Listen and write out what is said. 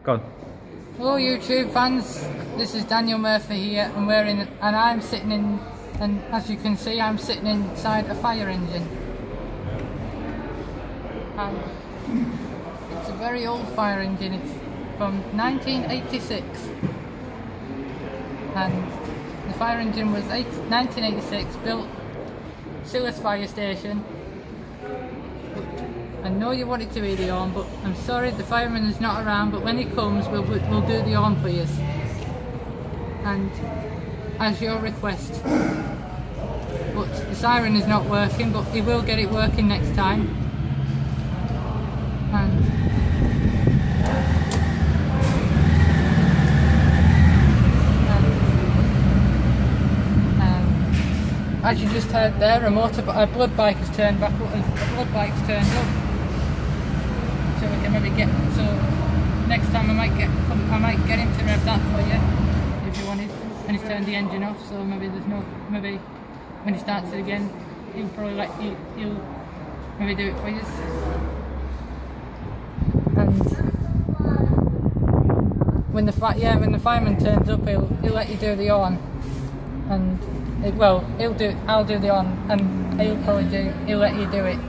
Go on. Hello YouTube fans, this is Daniel Murphy here and I'm sitting in, and as you can see I'm sitting inside a fire engine. And it's a very old fire engine, it's from 1986 and the fire engine was 1986, built Sillis Fire Station. I know you wanted to hear the horn, but I'm sorry the fireman is not around, but when he comes we'll do the horn for you. And as your request. But the siren is not working, but he will get it working next time. And as you just heard there, a blood bike has turned back up, a blood bike's turned up. So we can maybe get, so next time I might get him to rev that for you if you wanted, and he's turned the engine off, so maybe when he starts it again he'll probably he'll maybe do it for you. And when the fireman turns up he'll let you do the horn, and I'll do the horn and he'll let you do it.